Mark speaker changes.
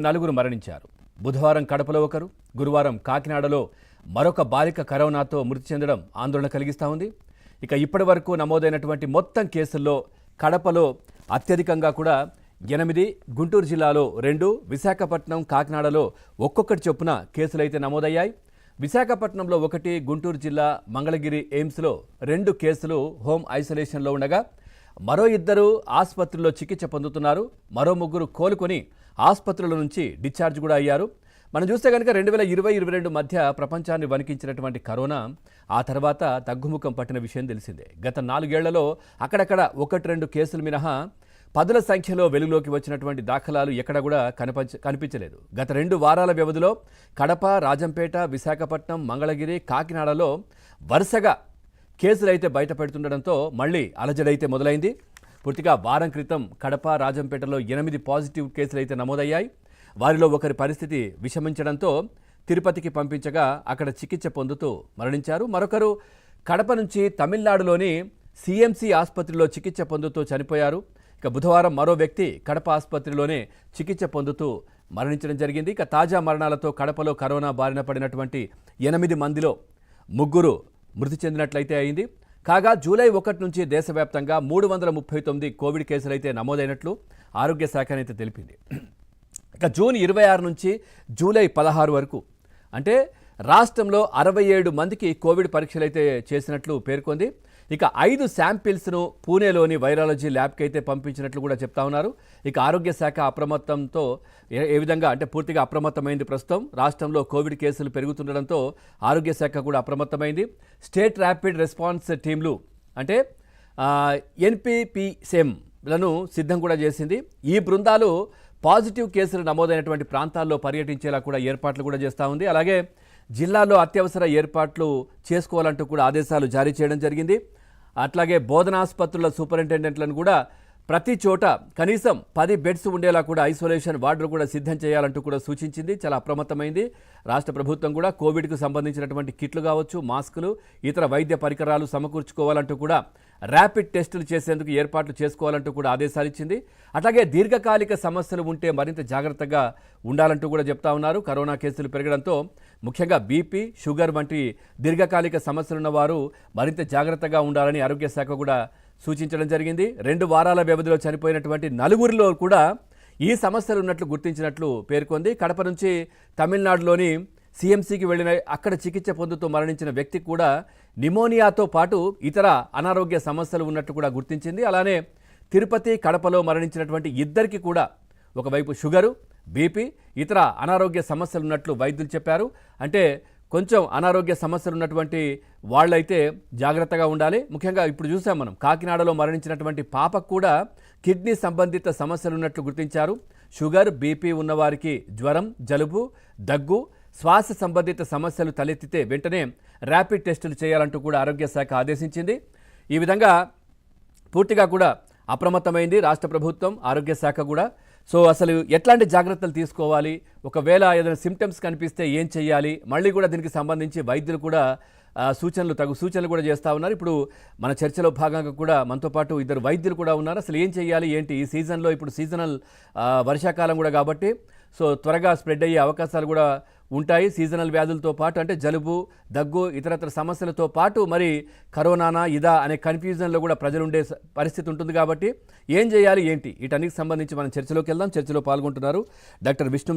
Speaker 1: నలుగురు మరణించారు. బుధవారం కడపలో ఒకరు, గురువారం కాకినాడలో మరొక బాలిక కరోనాతో మృతి చెందడం ఆందోళన కలిగిస్తా ఉంది. ఇక ఇప్పటి వరకు నమోదైనటువంటి మొత్తం కేసుల్లో కడపలో అత్యధికంగా కూడా 8, గుంటూరు జిల్లాలో 2, విశాఖపట్నం, కాకినాడలో ఒక్కొక్కటి చొప్పున కేసులైతే నమోదయ్యాయి. విశాఖపట్నంలో 1, గుంటూరు జిల్లా మంగళగిరి ఎయిమ్స్లో 2 కేసులు హోమ్ ఐసోలేషన్లో ఉండగా మరో 2 ఆసుపత్రిలో చికిత్స పొందుతున్నారు. మరో 3 కోలుకొని ఆసుపత్రుల నుంచి డిశ్చార్జ్ కూడా అయ్యారు. మనం చూస్తే కనుక 2020-22 మధ్య ప్రపంచాన్ని వణికించినటువంటి కరోనా ఆ తర్వాత తగ్గుముఖం పట్టిన విషయం తెలిసిందే. గత 4 ఏళ్లలో అక్కడక్కడ 1-2 కేసులు మినహా పదుల సంఖ్యలో వెలుగులోకి వచ్చినటువంటి దాఖలాలు ఎక్కడ కూడా కనిపించలేదు. గత 2 వారాల వ్యవధిలో కడప, రాజంపేట, విశాఖపట్నం, మంగళగిరి, కాకినాడలో వరుసగా కేసులైతే బయటపెడుతుండడంతో మళ్ళీ అలజడైతే మొదలైంది. పూర్తిగా వారం క్రితం కడప, రాజంపేటలో 8 పాజిటివ్ కేసులైతే నమోదయ్యాయి. వారిలో ఒకరి పరిస్థితి విషమించడంతో తిరుపతికి పంపించగా అక్కడ చికిత్స పొందుతూ మరణించారు. మరొకరు కడప నుంచి తమిళనాడులోని సిఎంసి ఆసుపత్రిలో చికిత్స పొందుతూ చనిపోయారు. ఇక బుధవారం మరో వ్యక్తి కడప ఆసుపత్రిలోనే చికిత్స పొందుతూ మరణించడం జరిగింది. ఇక తాజా మరణాలతో కడపలో కరోనా బారిన పడినటువంటి 8 మందిలో 3 మృతి చెందినట్లయితే అయింది. కాగా జూలై 1 నుంచి దేశవ్యాప్తంగా 339 కోవిడ్ కేసులైతే నమోదైనట్లు ఆరోగ్య శాఖ అయితే తెలిపింది. ఇక జూన్ 26 నుంచి జూలై 16 వరకు అంటే రాష్ట్రంలో 67 మందికి కోవిడ్ పరీక్షలైతే చేసినట్లు పేర్కొంది. ఇక 5 శాంపిల్స్ను పూణేలోని వైరాలజీ ల్యాబ్కి అయితే పంపించినట్లు కూడా చెప్తా ఉన్నారు. ఇక ఆరోగ్య శాఖ అప్రమత్తంతో ఏ విధంగా అంటే పూర్తిగా అప్రమత్తమైంది. ప్రస్తుతం రాష్ట్రంలో కోవిడ్ కేసులు పెరుగుతుండడంతో ఆరోగ్య శాఖ కూడా అప్రమత్తమైంది. స్టేట్ ర్యాపిడ్ రెస్పాన్స్ టీంలు అంటే NPPSEMలను సిద్ధం కూడా చేసింది. ఈ బృందాలు పాజిటివ్ కేసులు నమోదైనటువంటి ప్రాంతాల్లో పర్యటించేలా కూడా ఏర్పాట్లు కూడా చేస్తూ ఉంది. అలాగే జిల్లాలో అత్యవసర ఏర్పాట్లు చేసుకోవాలంటూ కూడా ఆదేశాలు జారీ చేయడం జరిగింది. అట్లాగే బోధనాసుపత్రుల సూపరింటెండెంట్లను కూడా ప్రతి చోట కనీసం 10 బెడ్స్ ఉండేలా కూడా ఐసోలేషన్ వార్డులు కూడా సిద్ధం చేయాలంటూ కూడా సూచించింది. చాలా అప్రమత్తమైంది రాష్ట్ర ప్రభుత్వం కూడా. కోవిడ్కు సంబంధించినటువంటి కిట్లు కావచ్చు, మాస్కులు, ఇతర వైద్య పరికరాలు సమకూర్చుకోవాలంటూ కూడా ర్యాపిడ్ టెస్టులు చేసేందుకు ఏర్పాట్లు చేసుకోవాలంటూ కూడా ఆదేశాలు ఇచ్చింది. అట్లాగే దీర్ఘకాలిక సమస్యలు ఉంటే మరింత జాగ్రత్తగా ఉండాలంటూ కూడా చెప్తా ఉన్నారు. కరోనా కేసులు పెరగడంతో ముఖ్యంగా బీపీ, షుగర్ వంటి దీర్ఘకాలిక సమస్యలున్న వారు మరింత జాగ్రత్తగా ఉండాలని ఆరోగ్య శాఖ కూడా సూచించడం జరిగింది. 2 వారాల వ్యవధిలో చనిపోయినటువంటి 4 కూడా ఈ సమస్యలు ఉన్నట్లు గుర్తించినట్లు పేర్కొంది. కడప నుంచి తమిళనాడులోని సిఎంసికి వెళ్ళిన అక్కడ చికిత్స పొందుతూ మరణించిన వ్యక్తికి కూడా నిమోనియాతో పాటు ఇతర అనారోగ్య సమస్యలు ఉన్నట్టు కూడా గుర్తించింది. అలానే తిరుపతి, కడపలో మరణించినటువంటి 2 కూడా ఒకవైపు షుగరు, బీపీ, ఇతర అనారోగ్య సమస్యలు ఉన్నట్లు వైద్యులు చెప్పారు. అంటే కొంచెం అనారోగ్య సమస్యలు ఉన్నటువంటి వాళ్ళైతే జాగ్రత్తగా ఉండాలి. ముఖ్యంగా ఇప్పుడు చూసాం మనం కాకినాడలో మరణించినటువంటి పాపకు కూడా కిడ్నీ సంబంధిత సమస్యలు ఉన్నట్లు గుర్తించారు. షుగర్, బీపీ ఉన్నవారికి జ్వరం, జలుబు, దగ్గు, శ్వాస సంబంధిత సమస్యలు తలెత్తితే వెంటనే ర్యాపిడ్ టెస్టులు చేయాలంటూ కూడా ఆరోగ్య శాఖ ఆదేశించింది. ఈ విధంగా పూర్తిగా కూడా అప్రమత్తమైంది రాష్ట్ర ప్రభుత్వం, ఆరోగ్య శాఖ కూడా. సో అసలు ఎట్లాంటి జాగ్రత్తలు తీసుకోవాలి, ఒకవేళ ఏదైనా సిమ్టమ్స్ కనిపిస్తే ఏం చేయాలి, మళ్ళీ కూడా దీనికి సంబంధించి వైద్యులు కూడా సూచనలు కూడా చేస్తూ ఉన్నారు. ఇప్పుడు మన చర్చలో భాగంగా కూడా మనతో పాటు 2 వైద్యులు కూడా ఉన్నారు. అసలు ఏం చేయాలి ఏంటి ఈ సీజన్లో, ఇప్పుడు సీజనల్ వర్షాకాలం కూడా కాబట్టి సో త్వరగా స్ప్రెడ్ అయ్యే అవకాశాలు కూడా ఉంటాయి. సీజనల్ వ్యాధులతో పాటు అంటే జలుబు, దగ్గు, ఇతరత్ర సమస్యలతో పాటు మరి కరోనానా ఇదా అనే కన్ఫ్యూజన్లో కూడా ప్రజలు ఉండే పరిస్థితి ఉంటుంది. కాబట్టి ఏం చేయాలి ఏంటి వీటన్నిటికి సంబంధించి మనం చర్చలోకి వెళ్దాం. చర్చలో పాల్గొంటున్నారు డాక్టర్ విష్ణు